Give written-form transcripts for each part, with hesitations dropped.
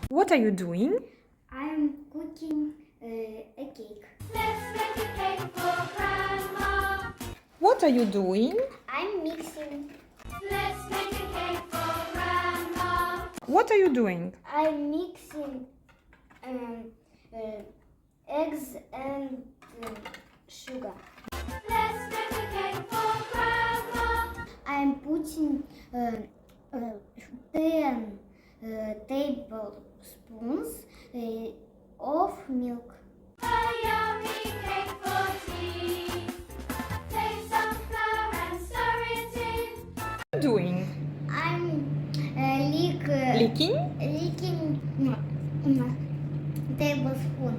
What are you doing? I'm cooking a cake. Let's make a cake for Grandma. What are you doing? I'm mixing. Let's make a cake for Grandma. What are you doing? I'm mixing eggs and sugar. Let's make a cake for Grandma. I'm putting 10 tablespoons of milk. A yummy cake for tea. Take some flour and stir it in. What are you doing? I'm Licking? licking tablespoon.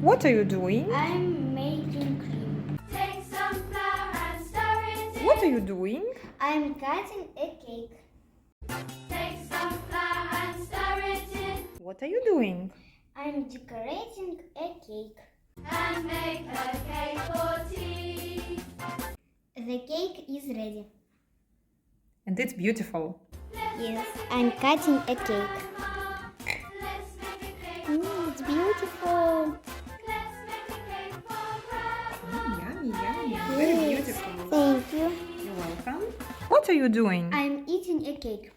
What are you doing? I'm making cream. Take some flour and stir it in. What are you doing? I'm cutting a cake. Take some flour and stir it in. What are you doing? I'm decorating a cake. And make a cake for tea. The cake is ready. And it's beautiful. Yes, I'm cutting a cake. Let's make a cake. It's beautiful. Let's make a cake for Grandma. Yummy, yummy. Very beautiful. Thank you. You're welcome. What are you doing? I'm eating a cake.